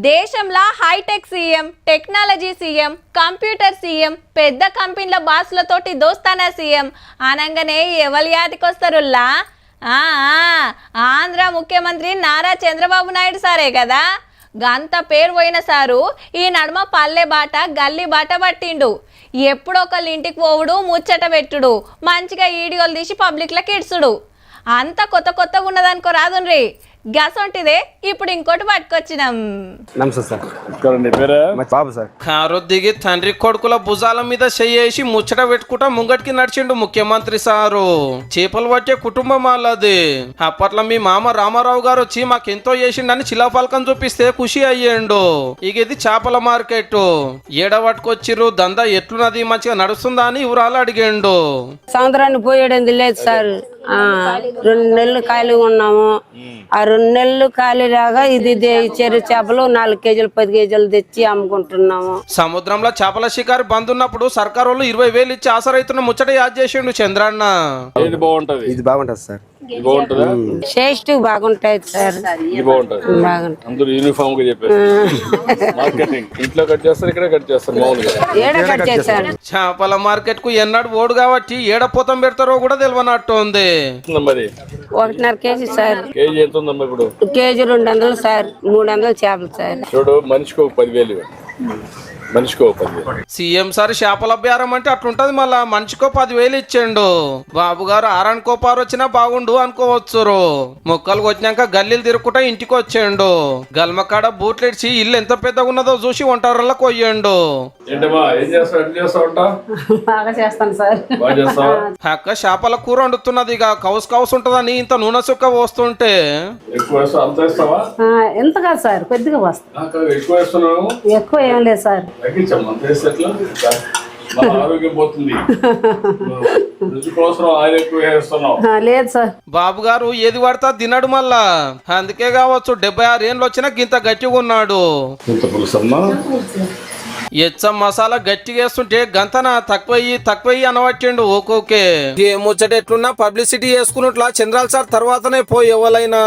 దేశంలో hitech CM, technology CM, computer CM, పెద్ద కంపెనీల బాసులతోటి దోస్తానా సీఎం అనగానే ఎవరి యాదికొస్తారుల్లా? ఆంధ్ర ముఖ్యమంత్రి నారా చంద్రబాబు నాయుడు సారే కదా. గంత పేరు పోయిన సారు ఈ నడుమ పల్లె బాట గల్లీ బాట పట్టిండు. ఎప్పుడొకళ్ళ ఇంటికి పోవుడు, ముచ్చట పెట్టుడు, మంచిగా వీడియోలు తీసి పబ్లిక్లకి ఇడ్చుడు. అంత కొత్తగా ఉన్నదనుకో రాదుండ్రి. గసంటిదే ఇప్పుడు ఇంకోటి పట్టుకొచ్చినాం. నమస్తే సార్. బాబు సార్. కారు దిగి తండ్రి కొడుకుల భుజాల మీద చెయ్యేసి ముచ్చట పెట్టుకుంటా ముంగటికి నడిచిండు ముఖ్యమంత్రి సారు. చేపలు పట్టే కుటుంబం వాళ్ళది. అప్పట్లో మీ మామ రామారావు గారు వచ్చి మాకెంతో చేసిండని శిలాఫలకం చూపిస్తే ఖుషి అయ్యిండు. ఇక ఇది చేపల మార్కెట్. ఏడ పట్టుకొచ్చిర్రు, దందా ఎట్లున్నది, మంచిగా నడుస్తుందా అని వివరాలు అడిగిండు. సంవత్సరాన్ని పోయేది లేదు సార్. 2 నెలలు ఖాళీ ఉన్నాము. ఆ 2 నెలలు ఖాళీలాగా ఇది చెరు చేపలు 4 కేజీలు 10 కేజీలు తెచ్చి అమ్ముకుంటున్నాము. సముద్రంలో చేపల షికారు బంద్ ఉన్నప్పుడు సర్కారు వాళ్ళు 20,000 ఇచ్చి ఆసరైతున్న ముచ్చట యాద్ చేసిండు చంద్రన్న. ఇది బాగుంటది సార్. టేస్ట్ బాగుంటాయి సార్. అందరూ యూనిఫామ్ గా చెప్పారు. మార్కెటింగ్ ఇంట్లో కట్ చేస్తారు, ఇక్కడ కట్ చేస్తారు. మామూలుగా చేపల మార్కెట్ కు ఎన్నడు ఓడు కాబట్టి ఏడపోతం పెడతారో కూడా తెలియనట్టు ఉంది. మరి 1.5 కేజీ సార్. కేజీ ఎంత ఉందమ్మా ఇప్పుడు? KG 200 sir. 300 చేపలు సార్. చూడు, మనిషికి ఒక 10,000 మనిషికో 10,000. సీఎం సార్ చేపల బేరం అంటే అట్లుంటది. మళ్ళా మనిషికో 10,000 ఇచ్చిండు. బాబు గారు ఆరనుకో పారు వచ్చినా బాగుండు అనుకోవచ్చు. మొక్కలు వచ్చినాక గల్లీలు తిరుక్కుంటా ఇంటికి వచ్చేయండు. గల్మకాడ బూట్లు ఇచ్చి ఇల్లు ఎంత పెద్దగా ఉన్నదో చూసి ఒంటరిలో కొయ్యండు. అక్క చేపల కూర వండుతున్నది. ఇక కౌసు ఉంటదని ఇంత నూనె సుక్క పోస్తుంటే ఎంత కాదు సార్, కొద్దిగా ఎక్కువ ఏం లేదు సార్. ఆరోగ్యం పోతుంది. లేదు సార్. బాబు గారు ఏది పడతా తినడు మళ్ళా. అందుకే కావచ్చు 76 ఏళ్ళు వచ్చినా గింత గట్టిగా ఉన్నాడు. ఎచ్చం మసాలా గట్టిగా వేస్తుంటే గంతన తక్కువయ్యి అనవట్టిండు. ఓకే ఏ ముచ్చట ఎట్లున్నా పబ్లిసిటీ చేసుకున్నట్లా చంద్రాల సార్ తర్వాతనే పోయి ఎవరైనా